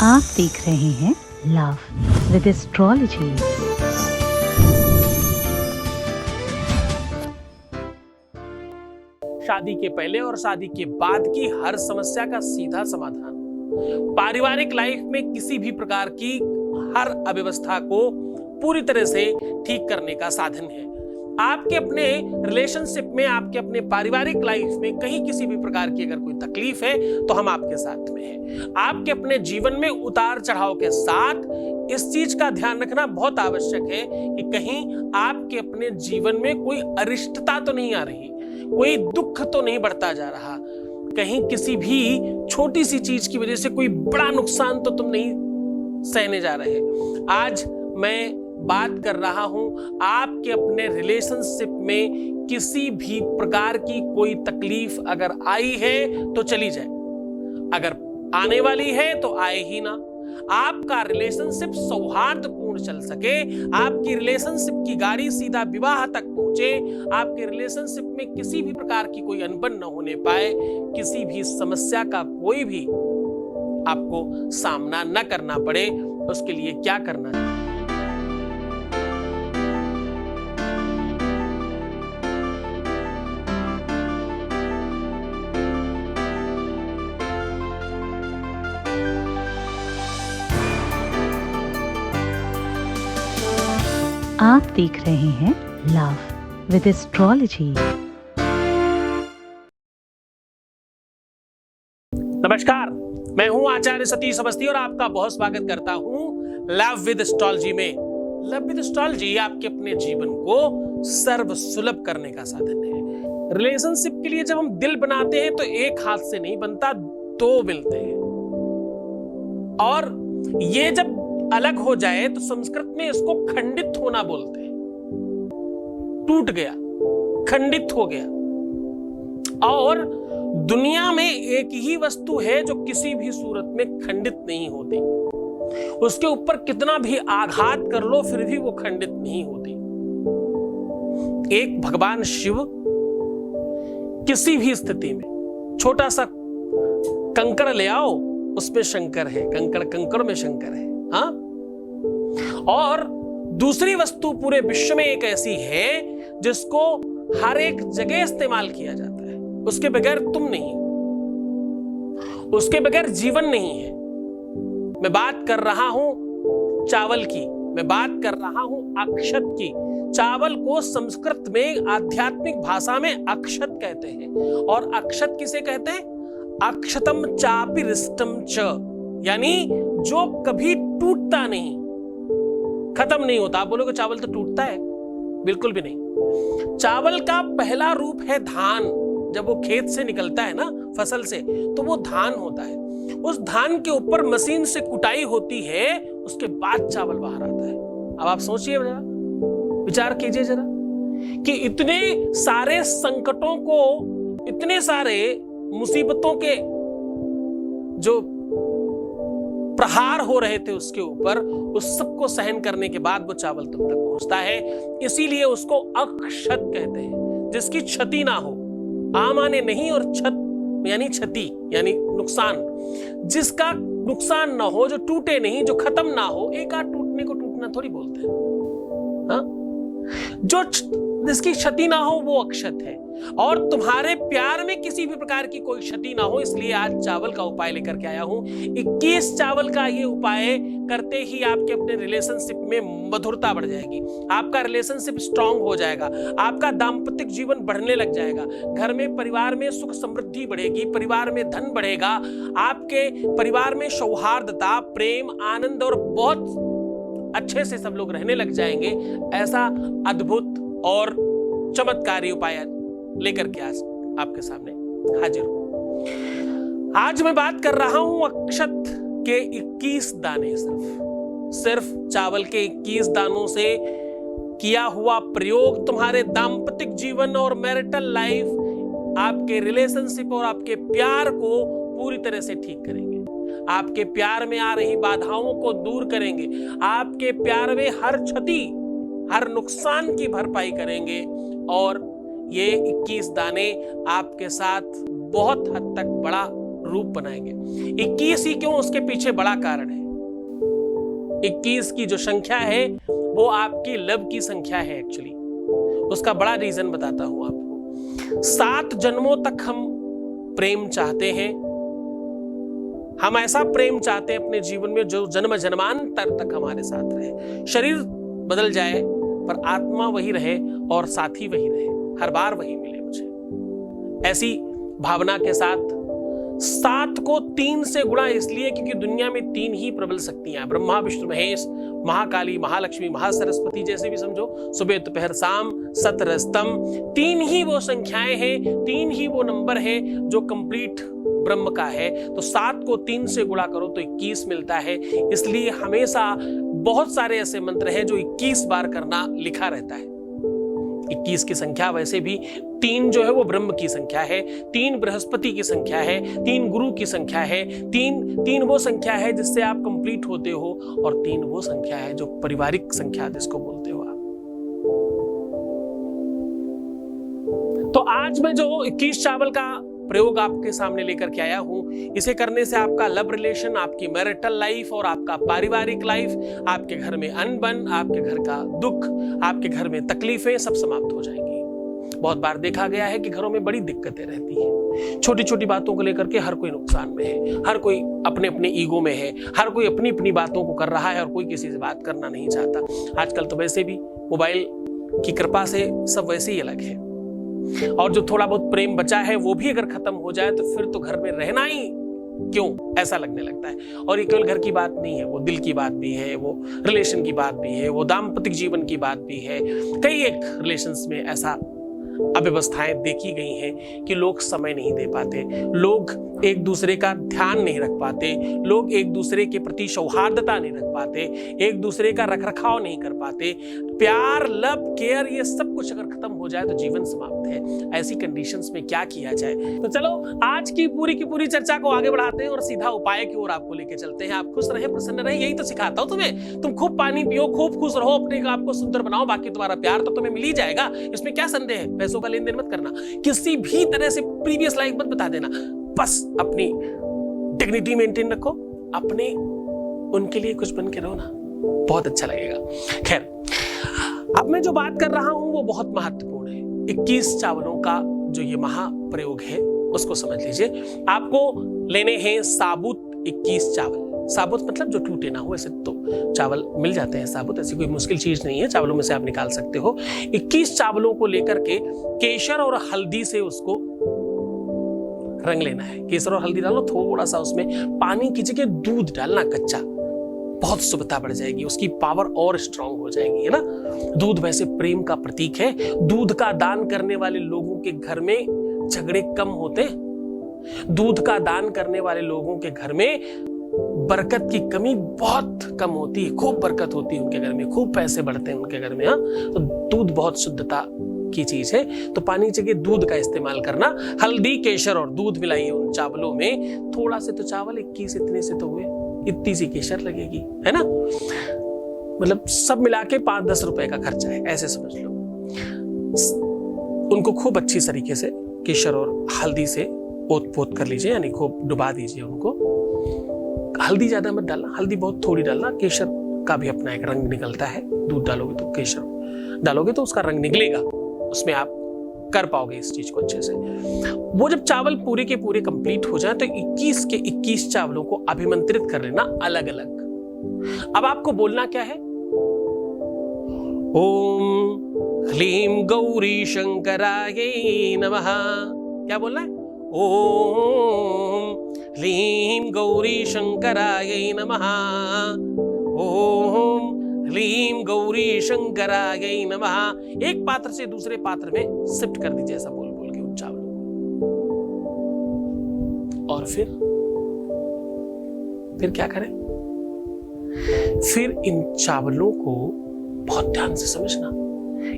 आप देख रहे हैं लव विद एस्ट्रोलॉजी। शादी के पहले और शादी के बाद की हर समस्या का सीधा समाधान पारिवारिक लाइफ में किसी भी प्रकार की हर अव्यवस्था को पूरी तरह से ठीक करने का साधन है। आपके अपने रिलेशनशिप में, आपके अपने पारिवारिक लाइफ में कहीं किसी भी प्रकार की अगर कोई तकलीफ है तो हम आपके साथ में हैं। आपके अपने जीवन में उतार चढ़ाव के साथ इस चीज का ध्यान रखना बहुत आवश्यक है कि कहीं आपके अपने जीवन में कोई अरिष्टता तो नहीं आ रही, कोई दुख तो नहीं बढ़ता जा रहा, कहीं किसी भी छोटी सी चीज की वजह से कोई बड़ा नुकसान तो तुम नहीं सहने जा रहे। आज मैं बात कर रहा हूं आपके अपने रिलेशनशिप में किसी भी प्रकार की कोई तकलीफ अगर आई है तो चली जाए, अगर आने वाली है तो आए ही ना। आपका रिलेशनशिप सौहार्दपूर्ण चल सके, आपकी रिलेशनशिप की गाड़ी सीधा विवाह तक पहुंचे, आपके रिलेशनशिप में किसी भी प्रकार की कोई अनबन न होने पाए, किसी भी समस्या का कोई भी आपको सामना न करना पड़े, उसके लिए क्या करना है? आप देख रहे हैं लव विद एस्ट्रोलॉजी। नमस्कार, मैं हूं आचार्य सतीश अवस्थी और आपका बहुत स्वागत करता हूं लव विद एस्ट्रोलॉजी में। लव विद एस्ट्रोलॉजी आपके अपने जीवन को सर्व सुलभ करने का साधन है। रिलेशनशिप के लिए जब हम दिल बनाते हैं तो एक हाथ से नहीं बनता, दो मिलते हैं, और ये जब अलग हो जाए तो संस्कृत में इसको खंडित होना बोलते हैं। टूट गया, खंडित हो गया। और दुनिया में एक ही वस्तु है जो किसी भी सूरत में खंडित नहीं होती, उसके ऊपर कितना भी आघात कर लो फिर भी वो खंडित नहीं होती। एक भगवान शिव किसी भी स्थिति में छोटा सा कंकड़ ले आओ, उसमें शंकर है, कंकड़ में शंकर है। हाँ? और दूसरी वस्तु पूरे विश्व में एक ऐसी है जिसको हर एक जगह इस्तेमाल किया जाता है, उसके बगैर तुम नहीं, उसके बगैर जीवन नहीं है। मैं बात कर रहा हूं चावल की, मैं बात कर रहा हूं अक्षत की। चावल को संस्कृत में आध्यात्मिक भाषा में अक्षत कहते हैं, और अक्षत किसे कहते हैं? अक्षतम चापि रिष्टम च, यानी जो कभी टूटता नहीं, खत्म नहीं होता। आप बोलोगे चावल तो टूटता है? बिल्कुल भी नहीं। चावल का पहला रूप है धान। जब वो खेत से निकलता है ना, फसल से, तो वो धान होता है। उस धान के ऊपर मशीन से कुटाई होती है, उसके बाद चावल बाहर आता है। अब आप सोचिए जरा, विचार कीजिए जरा कि इतने सारे संकटों को, इतने सारे मुसीबतों के जो प्रहार हो रहे थे उसके ऊपर, उस सबको सहन करने के बाद वो चावल तुम तक पहुंचता है। इसीलिए उसको अक्षत कहते हैं, जिसकी क्षति ना हो। आ माने नहीं और क्षत यानी क्षति यानी नुकसान, जिसका नुकसान ना हो, जो टूटे नहीं, जो खत्म ना हो। एक आध टूटने को टूटना थोड़ी बोलते हैं। हाँ? जो जिसकी क्षति ना हो वो अक्षत है। और तुम्हारे प्यार में किसी भी प्रकार की कोई क्षति ना हो, इसलिए आज चावल का उपाय लेकर के आया हूं। 21 चावल का ये उपाय करते ही आपके अपने रिलेशनशिप में मधुरता बढ़ जाएगी, आपका रिलेशनशिप स्ट्रांग हो जाएगा, आपका दाम्पत्य जीवन बढ़ने लग जाएगा, घर में परिवार में सुख समृद्धि बढ़ेगी, परिवार में धन बढ़ेगा, आपके परिवार में सौहार्दता, प्रेम, आनंद और बहुत अच्छे से सब लोग रहने लग जाएंगे। ऐसा अद्भुत और चमत्कारी उपाय लेकर के आज आपके सामने हाजिर हूं। आज मैं बात कर रहा हूं अक्षत के 21 दाने। सिर्फ चावल के 21 दानों से किया हुआ प्रयोग तुम्हारे दाम्पतिक जीवन और मैरिटल लाइफ, आपके रिलेशनशिप और आपके प्यार को पूरी तरह से ठीक करेंगे। आपके प्यार में आ रही बाधाओं को दूर करेंगे, आपके प्यार में हर क्षति, हर नुकसान की भरपाई करेंगे। और ये 21 दाने आपके साथ बहुत हद तक बड़ा रूप बनाएंगे। 21 ही क्यों, उसके पीछे बड़ा कारण है। 21 की जो संख्या है वो आपकी लव की संख्या है एक्चुअली। उसका बड़ा रीजन बताता हूं आपको। 7 जन्मों तक हम प्रेम चाहते हैं। हम ऐसा प्रेम चाहते हैं अपने जीवन में जो जन्म जन्मांतर तक हमारे साथ रहे। शरीर बदल जाए पर आत्मा वही रहे और साथी वही रहे, हर बार वही मिले मुझे। ऐसी भावना के साथ 7 को 3 से गुणा इसलिए क्योंकि दुनिया में 3 ही प्रबल शक्तियां, ब्रह्मा विष्णु महेश, महाकाली, महालक्ष्मी, महासरस्वती, जैसे भी समझो, सुबह दोपहर शाम, सत रजतम, 3 ही वो संख्याएं हैं, 3 ही वो नंबर है जो कंप्लीट ब्रह्म का है। तो 7 को 3 से गुणा करो तो 21 मिलता है। इसलिए हमेशा बहुत सारे ऐसे मंत्र हैं जो 21 बार करना लिखा रहता है। 21 की संख्या वैसे भी 3 जो है वो ब्रह्म की संख्या है, 3 बृहस्पति की संख्या है, 3 गुरु की संख्या है, 3 वो संख्या है जिससे आप कंप्लीट होते हो, और 3 वो संख्या है जो पारिवारिक संख्या जिसको बोलते हो आप। तो आज मैं जो 21 चावल का प्रयोग आपके सामने लेकर के आया हूं, इसे करने से आपका लव रिलेशन, आपकी मैरिटल लाइफ और आपका पारिवारिक लाइफ, आपके घर में अनबन, आपके घर का दुख, आपके घर में तकलीफें सब समाप्त हो जाएंगी। बहुत बार देखा गया है कि घरों में बड़ी दिक्कतें रहती हैं। छोटी छोटी बातों को लेकर के हर कोई नुकसान में है, हर कोई अपने अपने ईगो में है, हर कोई अपनी अपनी बातों को कर रहा है और कोई किसी से बात करना नहीं चाहता। आजकल तो वैसे भी मोबाइल की कृपा से सब वैसे ही अलग है, और जो थोड़ा बहुत प्रेम बचा है वो भी अगर खत्म हो जाए तो फिर तो घर में रहना ही क्यों ऐसा लगने लगता है। और ये केवल घर की बात नहीं है, वो दिल की बात भी है, वो रिलेशन की बात भी है, वो दाम्पतिक जीवन की बात भी है। कई एक रिलेशंस में ऐसा अव्यवस्थाएं देखी गई हैं कि लोग समय नहीं दे पाते, लोग एक दूसरे का ध्यान नहीं रख पाते, लोग एक दूसरे के प्रति सौहार्दता नहीं रख पाते, एक दूसरे का रखरखाव नहीं कर पाते। प्यार, लव, केयर, ये सब कुछ अगर खत्म हो जाए तो जीवन समाप्त है। ऐसी कंडीशंस में क्या किया जाए? तो चलो आज की पूरी चर्चा को आगे बढ़ाते हैं और सीधा उपाय की ओर आपको लेके चलते हैं। आप खुश रहे, प्रसन्न रहे, यही तो सिखाता हूं तुम्हें। तुम खूब पानी पियो, खूब खुश रहो, अपने आप को सुंदर बनाओ, बाकी तुम्हारा प्यार तो तुम्हें मिल ही जाएगा। इसमें क्या संदेह है? पैसों का लेन देन मत करना, किसी भी तरह से प्रीवियस लाइफ मत बता देना, बस अपनी डिग्निटी मेंटेन रखो, अपने उनके लिए कुछ बन के रहो ना, बहुत अच्छा लगेगा। खैर, अब मैं जो बात कर रहा हूं वो बहुत महत्वपूर्ण है। 21 चावलों का जो ये महाप्रयोग है उसको समझ लीजिए। आपको लेने हैं साबुत 21 चावल। साबुत मतलब जो टूटे ना हो, ऐसे तो चावल मिल जाते हैं साबुत, ऐसी कोई मुश्किल चीज नहीं है, चावलों में से आप निकाल सकते हो। 21 चावलों को लेकर के केसर और हल्दी से उसको रंग लेना है। केसर और हल्दी डालो, थोड़ा सा उसमें पानी की जगह दूध डालना कच्चा, बहुत शुभता बढ़ जाएगी, उसकी पावर और स्ट्रांग हो जाएगी, है ना। दूध वैसे प्रेम का प्रतीक है। दूध का दान करने वाले लोगों के घर में झगड़े कम होते, दूध का दान करने वाले लोगों के घर में बरकत की कमी बहुत कम होती है, खूब बरकत होती है उनके घर में, खूब पैसे बढ़ते हैं उनके घर में। हाँ, तो दूध बहुत शुद्धता की चीज है, तो पानी जगह दूध का इस्तेमाल करना। हल्दी, केसर और दूध मिलाइए उन चावलों में। थोड़ा से तो चावल 21 इतने से तो हुए, इतनी सी केसर लगेगी, है ना। मतलब सब मिला के 5-10 रुपए का खर्चा है, ऐसे समझ लो। उनको खूब अच्छी तरीके से केसर और हल्दी से ओत पोत कर लीजिए, यानी खूब डुबा दीजिए उनको। हल्दी ज्यादा मत डालना, हल्दी बहुत थोड़ी डालना। केसर का भी अपना एक रंग निकलता है, दूध डालोगे तो केसर डालोगे तो उसका रंग निकलेगा, उसमें आप कर पाओगे इस चीज को अच्छे से। वो जब चावल पूरे के पूरे कंप्लीट हो जाए तो 21 के 21 चावलों को अभिमंत्रित कर लेना अलग अलग। अब आपको बोलना क्या है? ओम ह्लीं गौरी शंकराय नमः। क्या बोलना है? ओम ह्लीं गौरी शंकराय नमः। ओम ह्लीं गौरी शंकराय नमः। एक पात्र से दूसरे पात्र में शिफ्ट कर दीजिए, ऐसा बोल बोल के उन चावलों को। और फिर क्या करें? फिर इन चावलों को बहुत ध्यान से समझना,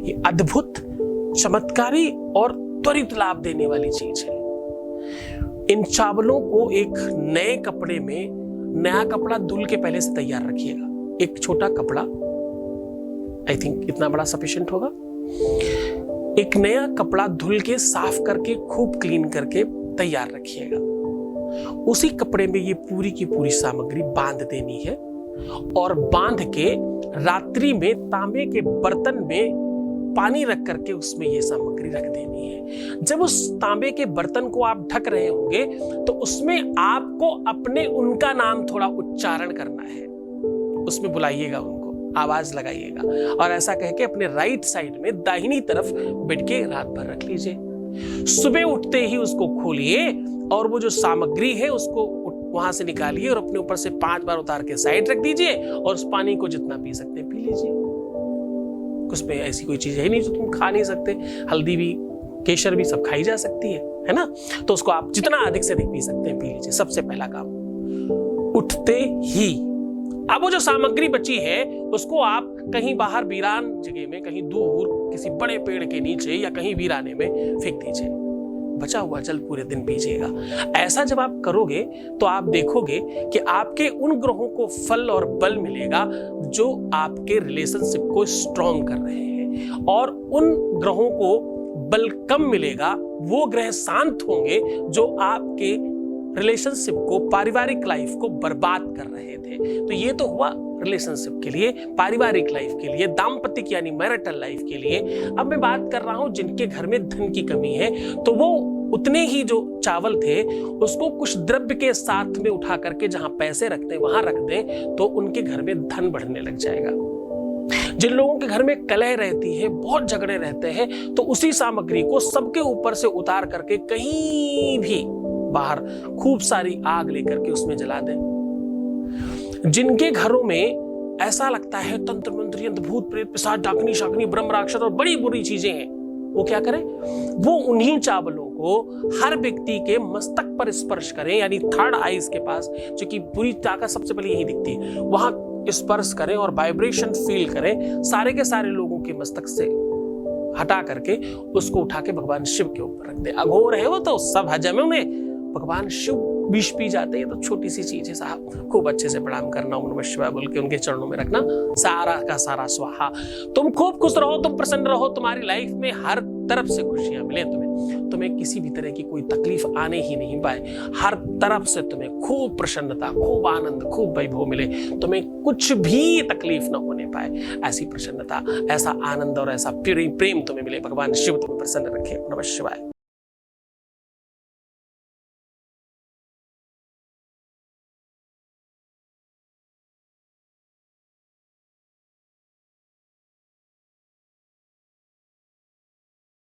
ये अद्भुत, चमत्कारी और त्वरित लाभ देने वाली चीज है। इन चावलों को एक नए कपड़े में, नया कपड़ा धुल के पहले से तैयार रखिएगा। एक छोटा कपड़ा, आई थिंक इतना बड़ा सफिशिएंट होगा। एक नया कपड़ा धुल के, साफ करके, खूब क्लीन करके तैयार रखिएगा। उसी कपड़े में ये पूरी की पूरी सामग्री बांध देनी है और बांध के रात्रि में तांबे के बर्तन में पानी रख करके उसमें ये सामग्री रख देनी है। जब उस तांबे के बर्तन को आप ढक रहे होंगे तो उसमें आपको अपने उनका नाम थोड़ा उच्चारण करना है, उसमें बुलाइएगा उनको, आवाज लगाइएगा और ऐसा कह के अपने राइट साइड में दाहिनी तरफ बैठ के रात भर रख लीजिए। सुबह उठते ही उसको खोलिए और वो जो सामग्री है उसको वहां से निकालिए और अपने ऊपर से 5 बार उतार के साइड रख दीजिए और उस पानी को जितना पी सकते पी लीजिए। उसमें ऐसी कोई चीज है नहीं जो तुम खा नहीं सकते, हल्दी भी, केसर भी सब खाई जा सकती है ना? तो उसको आप जितना अधिक से अधिक पी सकते हैं पी लीजिए। सबसे पहला काम, उठते ही अब वो जो सामग्री बची है उसको आप कहीं बाहर वीरान जगह में, कहीं दूर किसी बड़े पेड़ के नीचे या कहीं वीराने में फेंक दीजिए। बचा हुआ जल पूरे दिन पीजिएगा। ऐसा जब आप करोगे तो आप देखोगे कि आपके उन ग्रहों को फल और बल मिलेगा जो आपके रिलेशनशिप को स्ट्रॉन्ग कर रहे हैं, और उन ग्रहों को बल कम मिलेगा, वो ग्रह शांत होंगे जो आपके रिलेशनशिप को, पारिवारिक लाइफ को बर्बाद कर रहे थे। तो ये तो हुआ रिलेशनशिप के लिए, पारिवारिक लाइफ के लिए, दाम्पत्य यानी मैरिटल लाइफ के लिए। अब मैं बात कर रहा हूं जिनके घर में धन की कमी है, तो वो उतने ही जो चावल थे उसको कुछ द्रव्य के साथ में उठा करके जहां पैसे रखते हैं वहां रख दें, तो उनके घर में धन बढ़ने लग जाएगा। जिन लोगों के घर में कलह रहती है, बहुत झगड़े रहते हैं, तो उसी सामग्री को सबके ऊपर से उतार करके कहीं भी बाहर खूब सारी आग लेकर के उसमें जला दें। जिनके घरों में ऐसा लगता है तंत्र मंत्र यंत्र भूत प्रेत पिशाच डाकनी शाकनी ब्रह्म राक्षस और बड़ी बुरी चीजें हैं, वो क्या करें? वो उन्हीं चावलों को हर व्यक्ति के मस्तक पर स्पर्श करें, यानी थर्ड आईज के पास, जो कि बुरी ताकत सबसे पहले यही दिखती है, वहां स्पर्श करें और वाइब्रेशन फील करें। सारे के सारे लोगों के मस्तक से हटा करके उसको उठा के भगवान शिव के ऊपर रख दे। अघोर है वो तो सब हजम है उन्हें, भगवान शिव विष पी जाते हैं, तो छोटी सी चीज है साहब। खूब अच्छे से प्रणाम करना, ओम नमः शिवाय बोल के उनके चरणों में रखना, सारा का सारा स्वाहा। तुम खूब खुश रहो, तुम प्रसन्न रहो, तुम्हारी लाइफ में हर तरफ से खुशियां मिले, तुम्हें किसी भी तरह की कोई तकलीफ आने ही नहीं पाए, हर तरफ से तुम्हें खूब प्रसन्नता, खूब आनंद, खूब वैभव मिले, तुम्हें कुछ भी तकलीफ न होने पाए, ऐसी प्रसन्नता, ऐसा आनंद और ऐसा प्रेम तुम्हें मिले। भगवान शिव तुम्हें प्रसन्न रखे। नमः शिवाय।